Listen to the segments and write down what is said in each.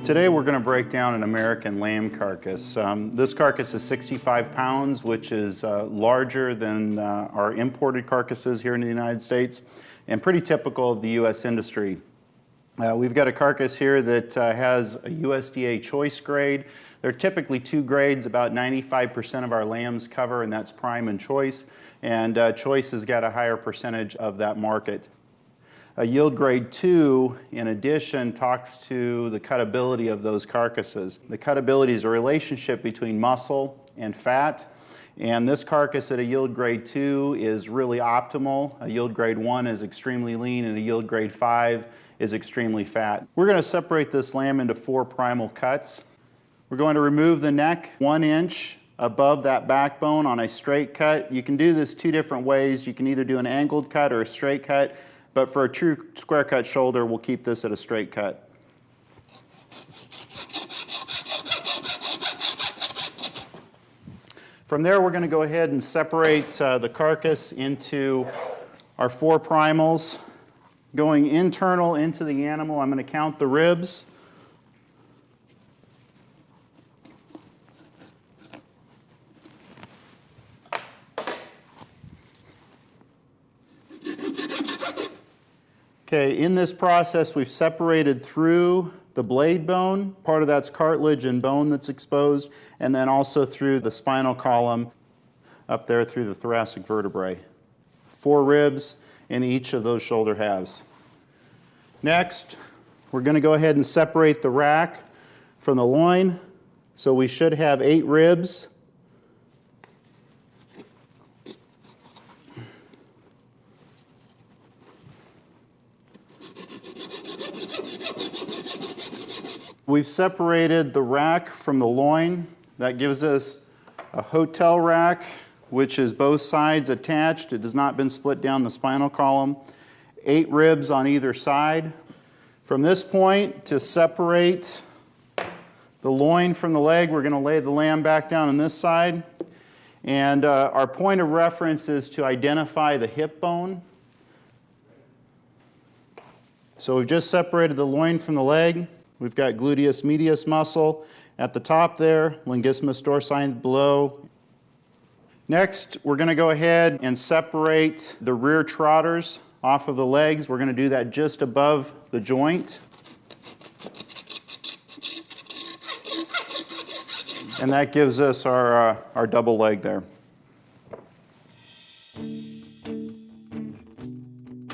Today we're going to break down an American lamb carcass. This carcass is 65 pounds, which is larger than our imported carcasses here in the United States, and pretty typical of the U.S. industry. We've got a carcass here that has a USDA choice grade. There are typically two grades about 95% of our lambs cover, and that's prime and choice. And choice has got a higher percentage of that market. A yield grade 2, in addition, talks to the cutability of those carcasses. The cutability is a relationship between muscle and fat, and this carcass at a yield grade 2 is really optimal. A yield grade 1 is extremely lean, and a yield grade 5 is extremely fat. We're going to separate this lamb into 4 primal cuts. We're going to remove the neck 1 inch above that backbone on a straight cut. You can do this 2 different ways. You can either do an angled cut or a straight cut. But for a true square cut shoulder, we'll keep this at a straight cut. From there, we're going to go ahead and separate the carcass into our 4 primals. Going internal into the animal, I'm going to count the ribs. Okay, in this process, we've separated through the blade bone. Part of that's cartilage and bone that's exposed, and then also through the spinal column up there through the thoracic vertebrae. 4 ribs in each of those shoulder halves. Next, we're going to go ahead and separate the rack from the loin. So we should have 8 ribs. We've separated the rack from the loin. That gives us a hotel rack, which is both sides attached. It has not been split down the spinal column. 8 ribs on either side. From this point, to separate the loin from the leg, we're going to lay the lamb back down on this side. And our point of reference is to identify the hip bone. So we've just separated the loin from the leg. We've got gluteus medius muscle at the top there, longissimus dorsi below. Next, we're going to go ahead and separate the rear trotters off of the legs. We're going to do that just above the joint. And that gives us our double leg there.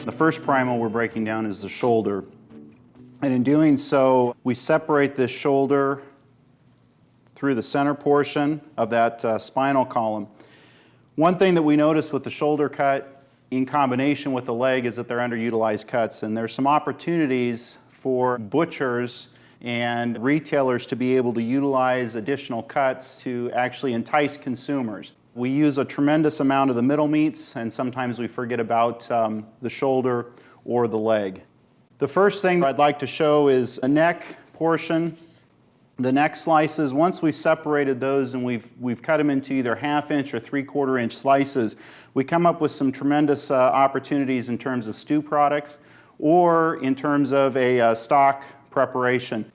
The first primal we're breaking down is the shoulder. And in doing so, we separate this shoulder through the center portion of that spinal column. One thing that we notice with the shoulder cut in combination with the leg is that they're underutilized cuts, and there's some opportunities for butchers and retailers to be able to utilize additional cuts to actually entice consumers. We use a tremendous amount of the middle meats, and sometimes we forget about the shoulder or the leg. The first thing I'd like to show is a neck portion. The neck slices, once we've separated those and we've cut them into either 1/2 inch or 3/4 inch slices, we come up with some tremendous opportunities in terms of stew products or in terms of a stock preparation.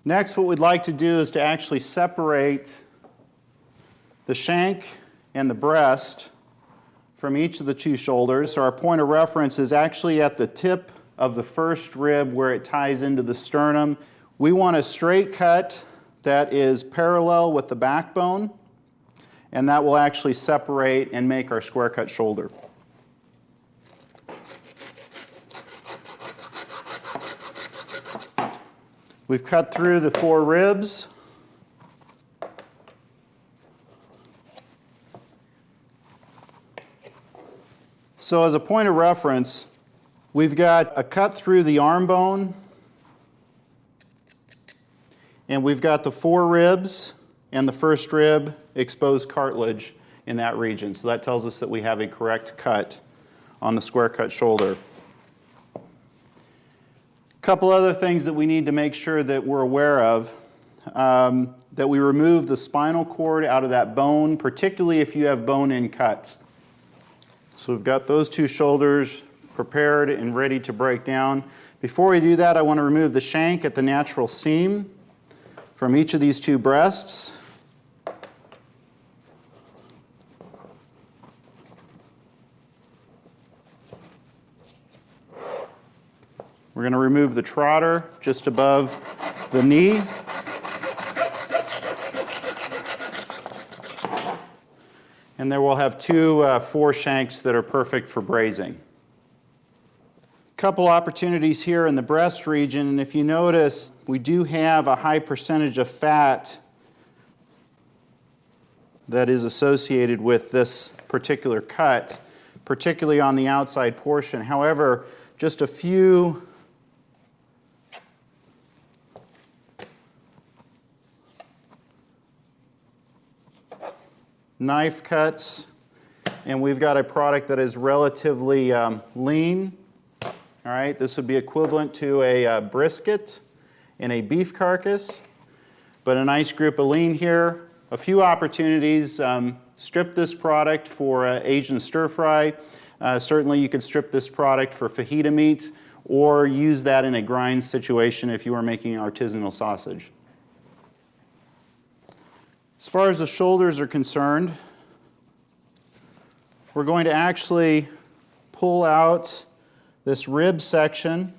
Next, what we'd like to do is to actually separate the shank and the breast from each of the 2 shoulders. So our point of reference is actually at the tip of the first rib where it ties into the sternum. We want a straight cut that is parallel with the backbone, and that will actually separate and make our square cut shoulder. We've cut through the 4 ribs. So as a point of reference, we've got a cut through the arm bone, and we've got the 4 ribs and the first rib exposed cartilage in that region. So that tells us that we have a correct cut on the square cut shoulder. A couple other things that we need to make sure that we're aware of. That we remove the spinal cord out of that bone, particularly if you have bone-in cuts. So we've got those 2 shoulders prepared and ready to break down. Before we do that, I want to remove the shank at the natural seam. from each of these two breasts. We're going to remove the trotter just above the knee. And there we'll have two foreshanks that are perfect for brazing. Couple opportunities here in the breast region, and if you notice, we do have a high percentage of fat that is associated with this particular cut, particularly on the outside portion. However, just a few knife cuts, and we've got a product that is relatively lean. All right, this would be equivalent to a brisket in a beef carcass, but a nice group of lean here. A few opportunities. Strip this product for Asian stir fry. Certainly you could strip this product for fajita meat, or use that in a grind situation if you are making artisanal sausage. As far as the shoulders are concerned, we're going to actually pull out this rib section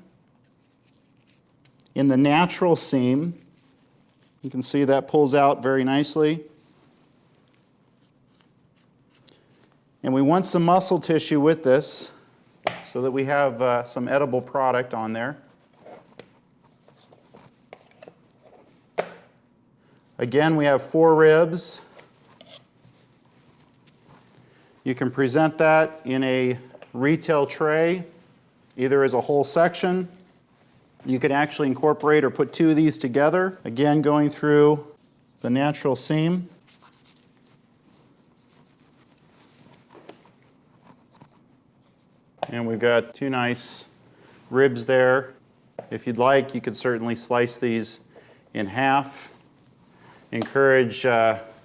in the natural seam. You can see that pulls out very nicely. And we want some muscle tissue with this so that we have some edible product on there. Again, we have 4 ribs. You can present that in a retail tray, either as a whole section. You could actually incorporate or put 2 of these together, again going through the natural seam. And we've got 2 nice ribs there. If you'd like, you could certainly slice these in half. Encourage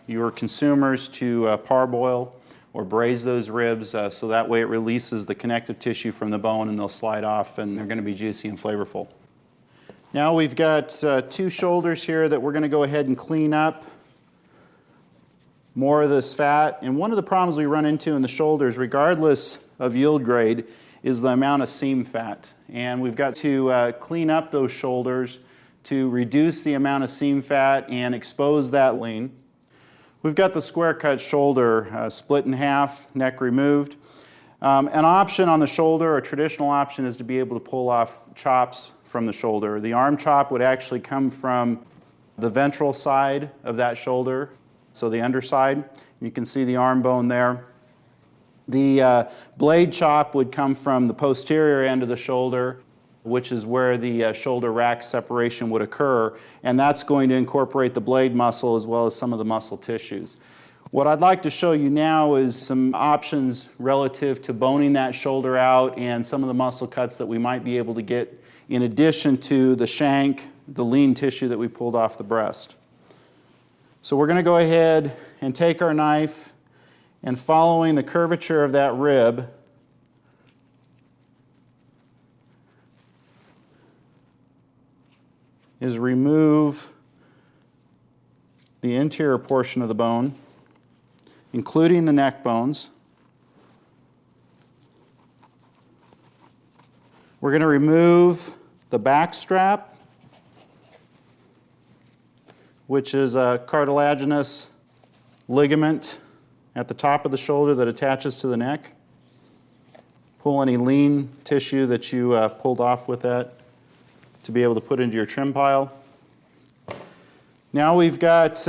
your consumers to parboil or braise those ribs so that way it releases the connective tissue from the bone and they'll slide off and they're going to be juicy and flavorful. Now we've got 2 shoulders here that we're going to go ahead and clean up. More of this fat. And one of the problems we run into in the shoulders, regardless of yield grade, is the amount of seam fat. And we've got to clean up those shoulders to reduce the amount of seam fat and expose that lean. We've got the square cut shoulder split in half, neck removed. An option on the shoulder, a traditional option, is to be able to pull off chops from the shoulder. The arm chop would actually come from the ventral side of that shoulder, so the underside. You can see the arm bone there. The blade chop would come from the posterior end of the shoulder, which is where the shoulder rack separation would occur, and that's going to incorporate the blade muscle as well as some of the muscle tissues. What I'd like to show you now is some options relative to boning that shoulder out and some of the muscle cuts that we might be able to get in addition to the shank, the lean tissue that we pulled off the breast. So we're going to go ahead and take our knife, and following the curvature of that rib, is remove the interior portion of the bone, including the neck bones. We're going to remove the back strap, which is a cartilaginous ligament at the top of the shoulder that attaches to the neck. Pull any lean tissue that you pulled off with that to be able to put into your trim pile. Now we've got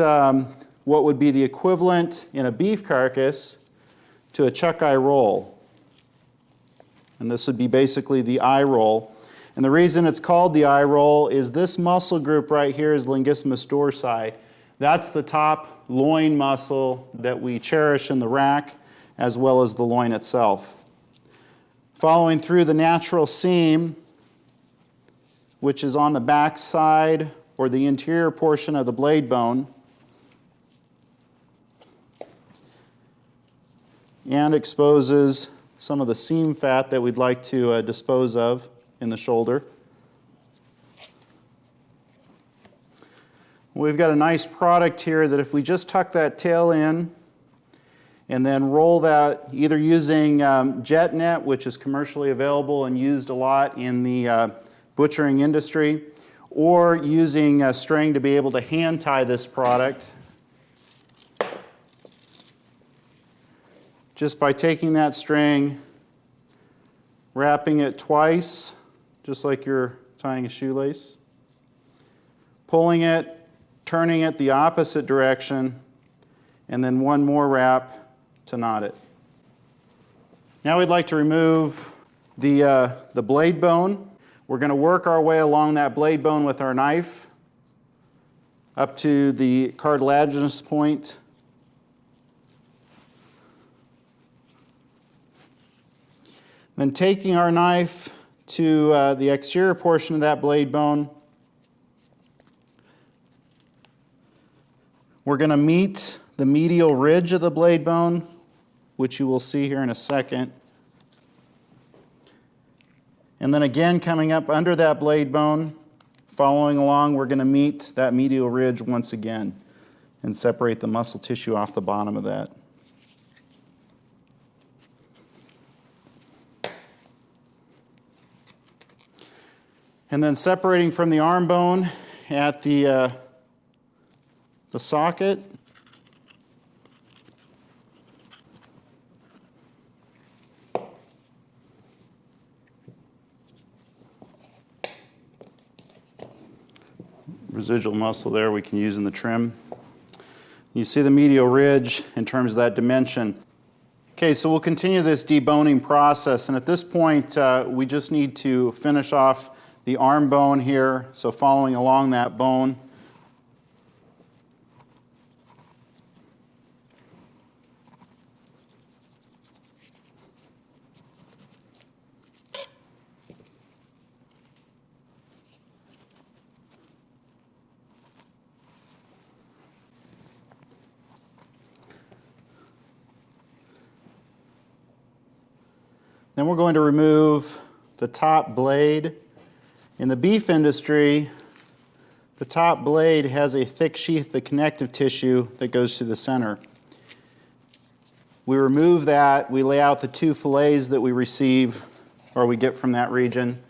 what would be the equivalent in a beef carcass to a chuck eye roll. And this would be basically the eye roll. And the reason it's called the eye roll is this muscle group right here is longissimus dorsi. That's the top loin muscle that we cherish in the rack, as well as the loin itself. Following through the natural seam, which is on the back side or the interior portion of the blade bone, and exposes some of the seam fat that we'd like to dispose of in the shoulder. we've got a nice product here that if we just tuck that tail in and then roll that either using jet net, which is commercially available and used a lot in the butchering industry, or using a string to be able to hand tie this product. Just by taking that string, wrapping it twice, just like you're tying a shoelace, pulling it, turning it the opposite direction, and then one more wrap to knot it. Now we'd like to remove the blade bone. We're going to work our way along that blade bone with our knife up to the cartilaginous point. Then taking our knife to the exterior portion of that blade bone, we're going to meet the medial ridge of the blade bone, which you will see here in a second. And then again, coming up under that blade bone, following along, we're going to meet that medial ridge once again and separate the muscle tissue off the bottom of that. And then separating from the arm bone at the socket, residual muscle there we can use in the trim. You see the medial ridge in terms of that dimension. Okay, so we'll continue this deboning process, and at this point we just need to finish off the arm bone here, so following along that bone. Then we're going to remove the top blade. In the beef industry, the top blade has a thick sheath of connective tissue that goes to the center. We remove that, we lay out the two fillets that we receive or we get from that region,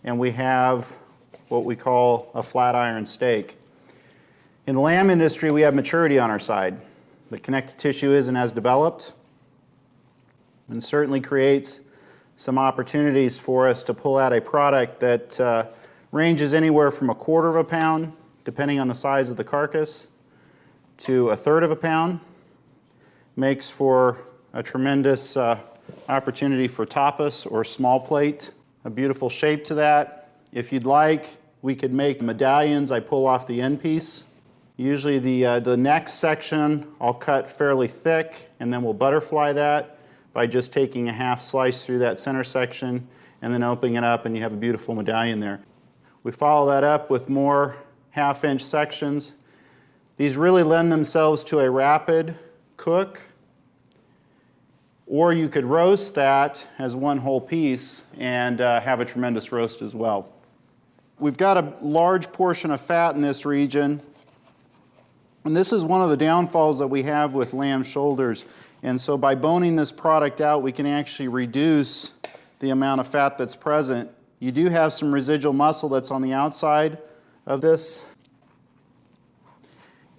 and we have what we call a flat iron steak. In the lamb industry, we have maturity on our side. The connective tissue isn't as developed and certainly creates some opportunities for us to pull out a product that ranges anywhere from 1/4 of a pound, depending on the size of the carcass, to 1/3 of a pound. Makes for a tremendous opportunity for tapas or small plate. A beautiful shape to that. If you'd like, we could make medallions. I pull off the end piece. Usually the neck section I'll cut fairly thick, and then we'll butterfly that by just taking a half slice through that center section and then opening it up, and you have a beautiful medallion there. We follow that up with more half-inch sections. These really lend themselves to a rapid cook, or you could roast that as one whole piece and have a tremendous roast as well. We've got a large portion of fat in this region, and this is one of the downfalls that we have with lamb shoulders. And so by boning this product out, we can actually reduce the amount of fat that's present. You do have some residual muscle that's on the outside of this.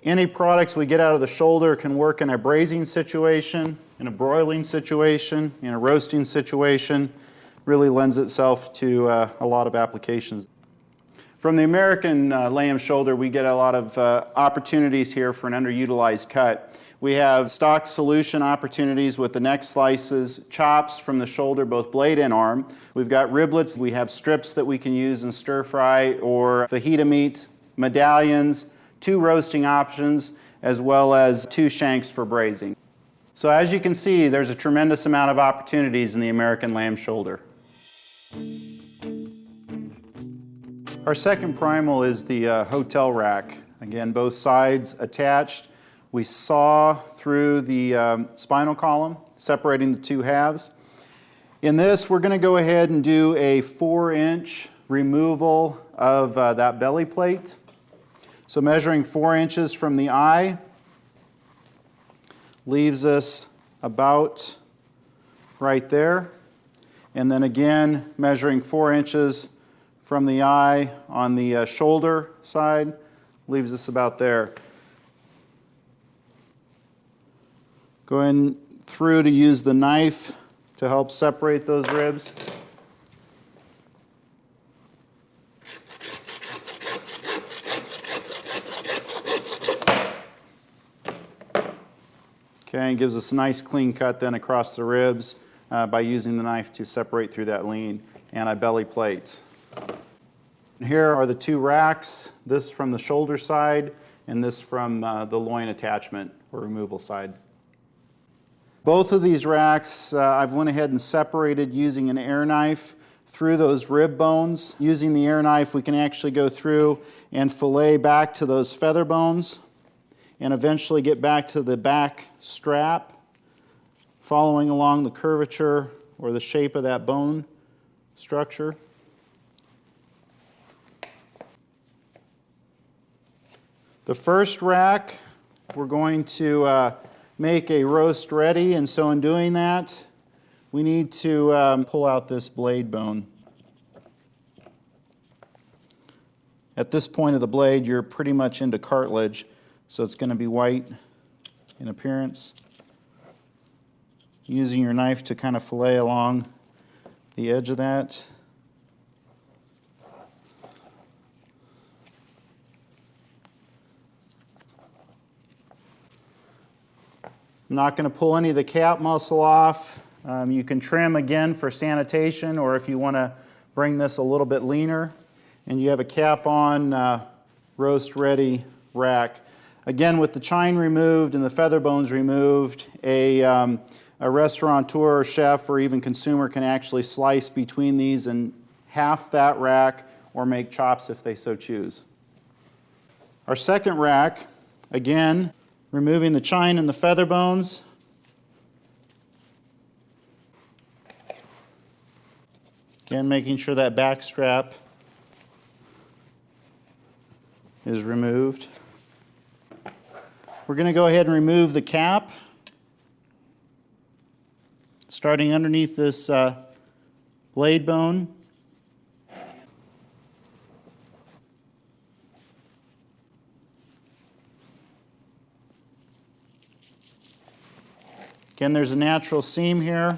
Any products we get out of the shoulder can work in a braising situation, in a broiling situation, in a roasting situation. Really lends itself to a lot of applications. From the American lamb shoulder, we get a lot of opportunities here for an underutilized cut. We have stock solution opportunities with the neck slices, chops from the shoulder, both blade and arm. We've got riblets. We have strips that we can use in stir fry or fajita meat, medallions, 2 roasting options, as well as 2 shanks for braising. So as you can see, there's a tremendous amount of opportunities in the American lamb shoulder. Our second primal is the hotel rack. Again, both sides attached. We saw through the spinal column, separating the 2 halves. In this, we're going to go ahead and do a 4-inch removal of that belly plate. So measuring 4 inches from the eye leaves us about right there. And then again, measuring 4 inches from the eye on the shoulder side leaves us about there. Going through to use the knife to help separate those ribs. Okay, and gives us a nice clean cut then across the ribs by using the knife to separate through that lean anti-belly plate. And here are the 2 racks, this from the shoulder side and this from the loin attachment or removal side. Both of these racks I've went ahead and separated using an air knife through those rib bones. Using the air knife we can actually go through and fillet back to those feather bones and eventually get back to the back strap, following along the curvature or the shape of that bone structure. The first rack, we're going to make a roast ready, and so in doing that, we need to pull out this blade bone. At this point of the blade, you're pretty much into cartilage, so it's going to be white in appearance. Using your knife to kind of fillet along the edge of that. I'm not going to pull any of the cap muscle off. You can trim again for sanitation, or if you want to bring this a little bit leaner. And you have a cap on roast ready rack. Again, with the chine removed and the feather bones removed, a restaurateur or chef or even consumer can actually slice between these and half that rack or make chops if they so choose. Our second rack, again, removing the chine and the feather bones. Again, making sure that back strap is removed. We're going to go ahead and remove the cap, starting underneath this blade bone. Again, there's a natural seam here.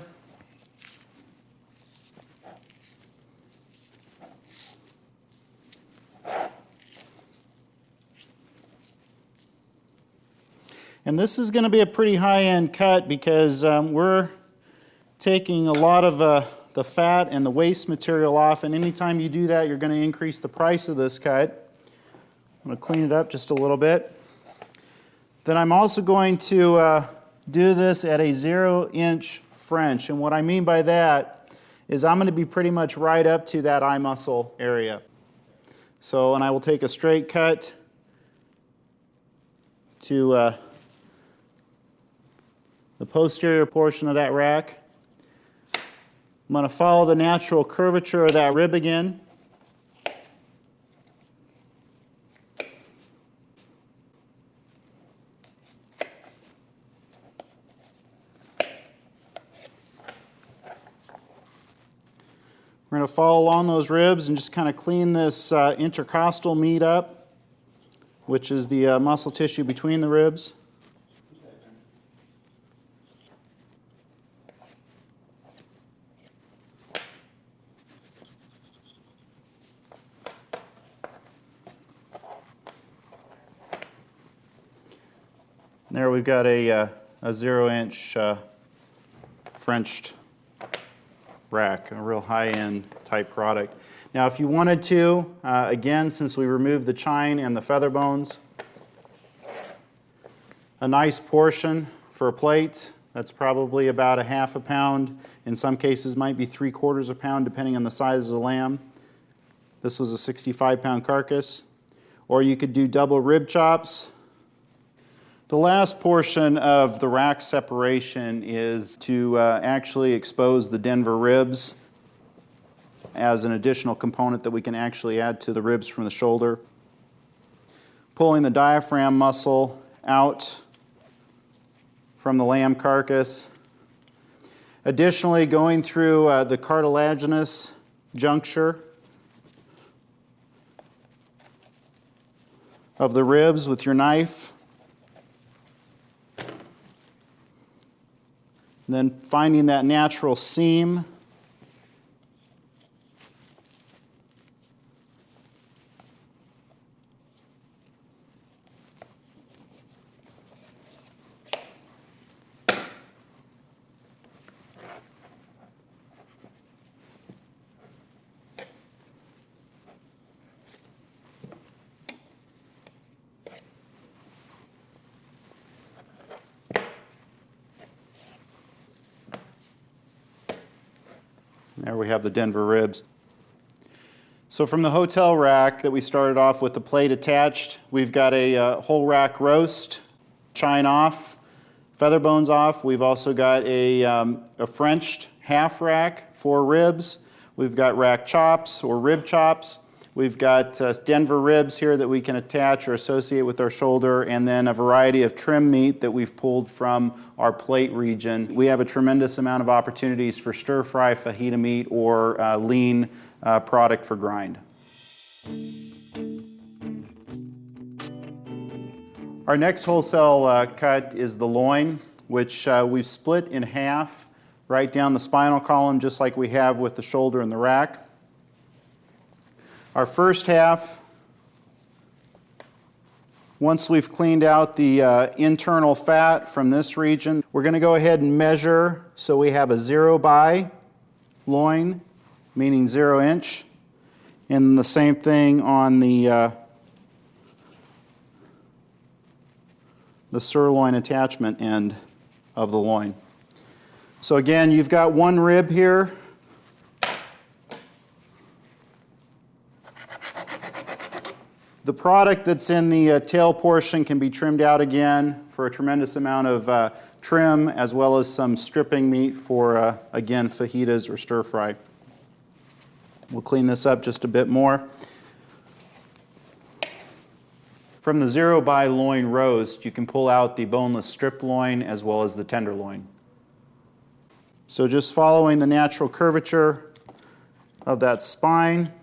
And this is going to be a pretty high-end cut because we're taking a lot of the fat and the waste material off, and anytime you do that, you're going to increase the price of this cut. I'm going to clean it up just a little bit. Then I'm also going to do this at a 0-inch French, and what I mean by that is I'm going to be pretty much right up to that eye muscle area. So, and I will take a straight cut to the posterior portion of that rack. I'm going to follow the natural curvature of that rib again. We're going to follow along those ribs and just kind of clean this intercostal meat up, which is the muscle tissue between the ribs. There we've got a 0-inch Frenched rack, a real high-end type product. Now if you wanted to, again, since we removed the chine and the feather bones, a nice portion for a plate, that's probably about a half a pound. In some cases might be 3/4 a pound depending on the size of the lamb. This was a 65-pound carcass. Or you could do double rib chops. The last portion of the rack separation is to actually expose the Denver ribs as an additional component that we can actually add to the ribs from the shoulder. pulling the diaphragm muscle out from the lamb carcass. Additionally, going through the cartilaginous juncture of the ribs with your knife. Then finding that natural seam. There we have the Denver ribs. So from the hotel rack that we started off with the plate attached, we've got a whole rack roast, chine off, feather bones off. We've also got a Frenched half rack for ribs. We've got rack chops or rib chops. We've got Denver ribs here that we can attach or associate with our shoulder, and then a variety of trim meat that we've pulled from our plate region. We have a tremendous amount of opportunities for stir-fry, fajita meat, or lean product for grind. Our next wholesale cut is the loin, which we've split in half right down the spinal column, just like we have with the shoulder and the rack. Our first half, once we've cleaned out the internal fat from this region, we're going to go ahead and measure so we have a 0 by loin, meaning 0 inch, and the same thing on the sirloin attachment end of the loin. So again, you've got one rib here. The product that's in the tail portion can be trimmed out again for a tremendous amount of trim, as well as some stripping meat for, again, fajitas or stir fry. We'll clean this up just a bit more. From the 0 by loin roast, you can pull out the boneless strip loin as well as the tenderloin. So just following the natural curvature of that spine,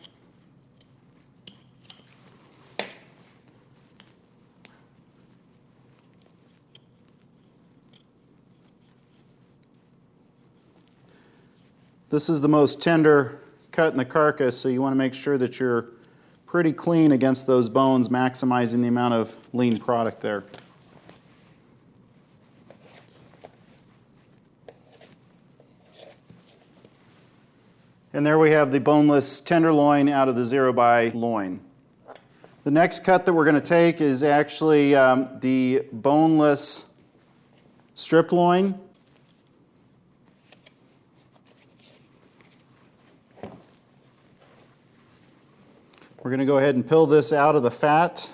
this is the most tender cut in the carcass, so you want to make sure that you're pretty clean against those bones, maximizing the amount of lean product there. And there we have the boneless tenderloin out of the 0 by loin. The next cut that we're going to take is actually the boneless strip loin. We're going to go ahead and peel this out of the fat.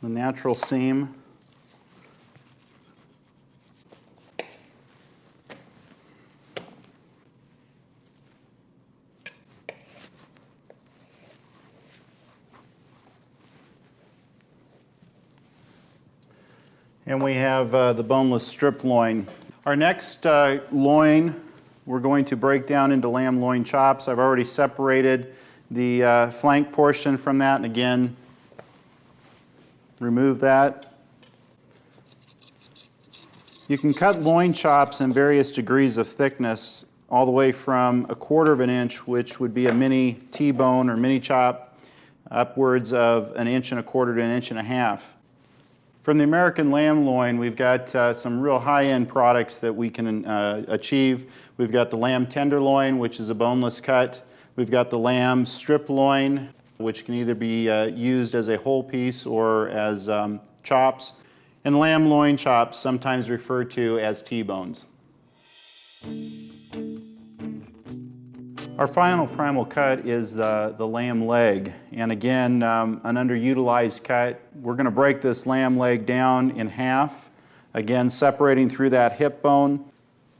The natural seam. And we have the boneless strip loin. Our next loin, we're going to break down into lamb loin chops. I've already separated the flank portion from that, and again, remove that. You can cut loin chops in various degrees of thickness, all the way from 1/4 inch, which would be a mini T-bone or mini chop, upwards of 1 1/4 inch to 1.5 inches. From the American lamb loin, we've got some real high-end products that we can achieve. We've got the lamb tenderloin, which is a boneless cut. We've got the lamb strip loin, which can either be used as a whole piece or as chops. And lamb loin chops, sometimes referred to as T-bones. Our final primal cut is the lamb leg. And again, an underutilized cut. We're going to break this lamb leg down in half, again separating through that hip bone.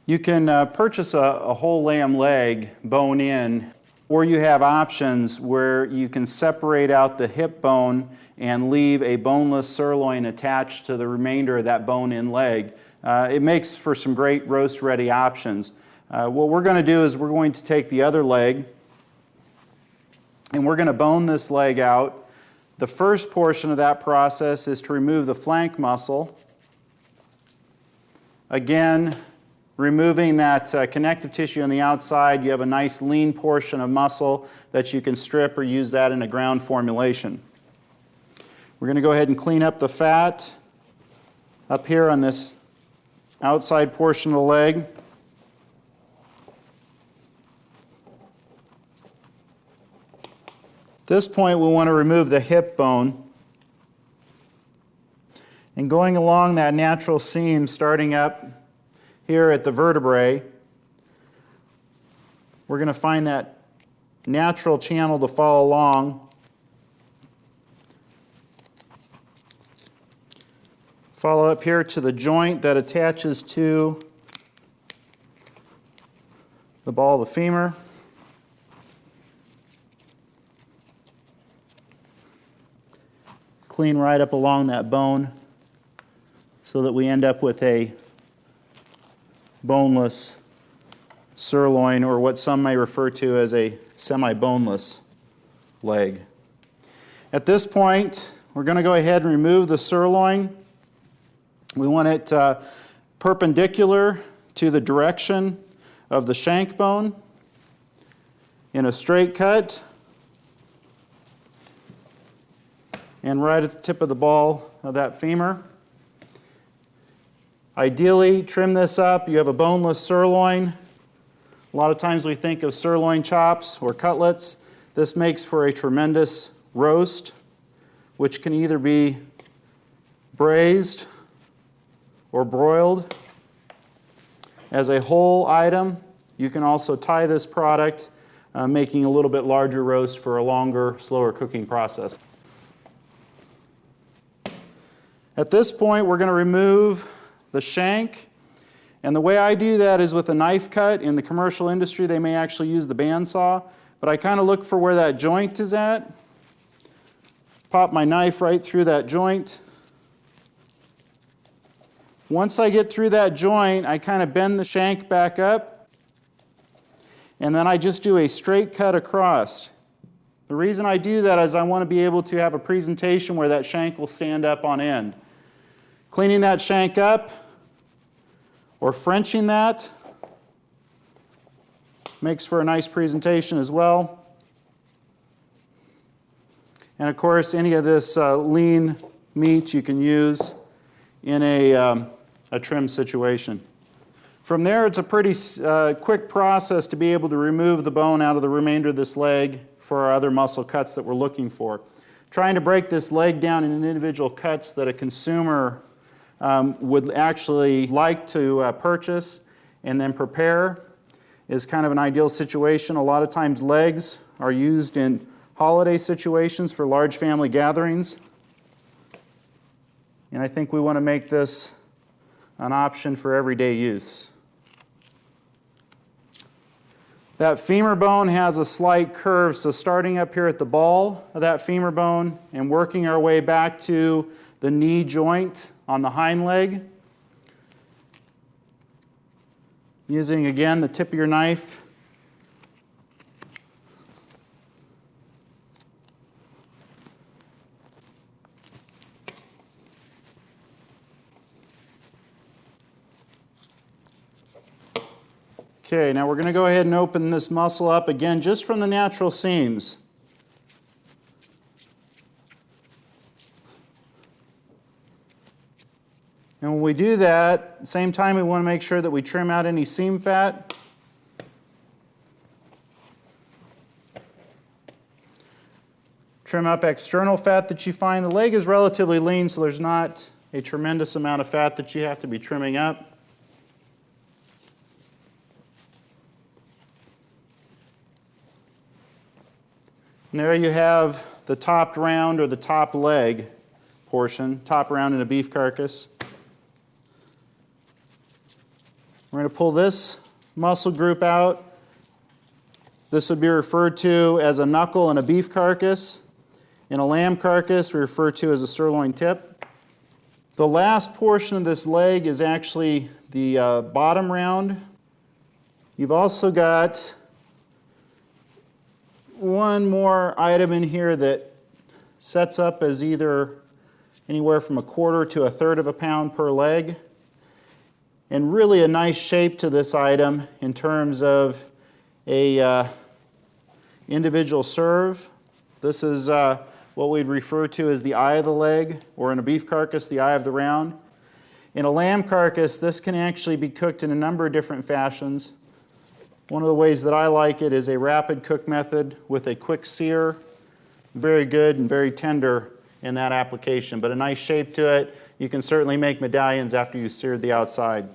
You can purchase a whole lamb leg bone in, or you have options where you can separate out the hip bone and leave a boneless sirloin attached to the remainder of that bone-in leg. It makes for some great roast-ready options. What we're going to do is we're going to take the other leg and we're going to bone this leg out. The first portion of that process is to remove the flank muscle. Again, removing that connective tissue on the outside, you have a nice lean portion of muscle that you can strip or use that in a ground formulation. We're going to go ahead and clean up the fat up here on this outside portion of the leg. At this point, we want to remove the hip bone. And going along that natural seam, starting up here at the vertebrae, we're going to find that natural channel to follow along. Follow up here to the joint that attaches to the ball of the femur. Clean right up along that bone so that we end up with a boneless sirloin, or what some may refer to as a semi-boneless leg. At this point, we're going to go ahead and remove the sirloin. We want it perpendicular to the direction of the shank bone in a straight cut and right at the tip of the ball of that femur. Ideally, trim this up. You have a boneless sirloin. A lot of times we think of sirloin chops or cutlets. This makes for a tremendous roast, which can either be braised or broiled. As a whole item, you can also tie this product, making a little bit larger roast for a longer, slower cooking process. At this point, we're going to remove the shank, and the way I do that is with a knife cut. In the commercial industry, they may actually use the bandsaw, but I kind of look for where that joint is at. Pop my knife right through that joint. Once I get through that joint, I kind of bend the shank back up, and then I just do a straight cut across. The reason I do that is I want to be able to have a presentation where that shank will stand up on end. Cleaning that shank up or Frenching that makes for a nice presentation as well. And of course, any of this lean meat you can use in a trim situation. From there, it's a pretty quick process to be able to remove the bone out of the remainder of this leg for our other muscle cuts that we're looking for. Trying to break this leg down in individual cuts that a consumer would actually like to purchase and then prepare is kind of an ideal situation. A lot of times legs are used in holiday situations for large family gatherings. And I think we want to make this an option for everyday use. That femur bone has a slight curve, so starting up here at the ball of that femur bone and working our way back to the knee joint on the hind leg. Using, again, the tip of your knife. Okay, now we're going to go ahead and open this muscle up again just from the natural seams. And when we do that, at the same time we want to make sure that we trim out any seam fat. Trim up external fat that you find. The leg is relatively lean, so there's not a tremendous amount of fat that you have to be trimming up. And there you have the top round or the top leg portion, top round in a beef carcass. We're going to pull this muscle group out. This would be referred to as a knuckle in a beef carcass. In a lamb carcass, we refer to as a sirloin tip. The last portion of this leg is actually the bottom round. You've also got one more item in here that sets up as either anywhere from 1/4 to 1/3 of a pound per leg. And really a nice shape to this item in terms of a individual serve. This is what we'd refer to as the eye of the leg, or in a beef carcass, the eye of the round. In a lamb carcass, this can actually be cooked in a number of different fashions. One of the ways that I like it is a rapid cook method with a quick sear. Very good and very tender in that application, but a nice shape to it. You can certainly make medallions after you've seared the outside.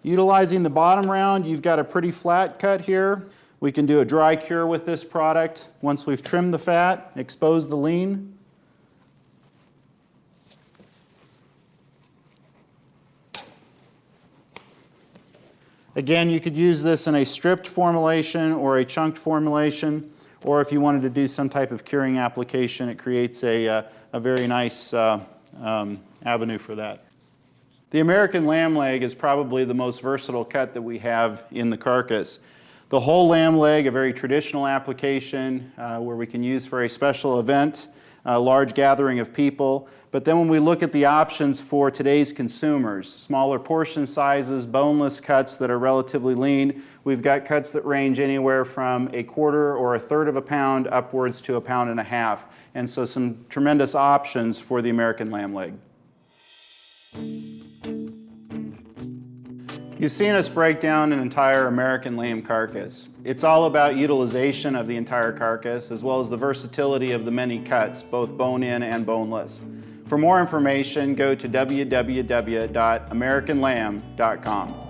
Utilizing the bottom round, you've got a pretty flat cut here. We can do a dry cure with this product once we've trimmed the fat, exposed the lean. Again, you could use this in a stripped formulation or a chunked formulation, or if you wanted to do some type of curing application, it creates a very nice avenue for that. The American lamb leg is probably the most versatile cut that we have in the carcass. The whole lamb leg, a very traditional application where we can use for a special event, a large gathering of people. But then when we look at the options for today's consumers, smaller portion sizes, boneless cuts that are relatively lean, we've got cuts that range anywhere from 1/4 or 1/3 of a pound upwards to 1.5 pounds. And so some tremendous options for the American lamb leg. You've seen us break down an entire American lamb carcass. It's all about utilization of the entire carcass as well as the versatility of the many cuts, both bone-in and boneless. For more information, go to www.americanlamb.com.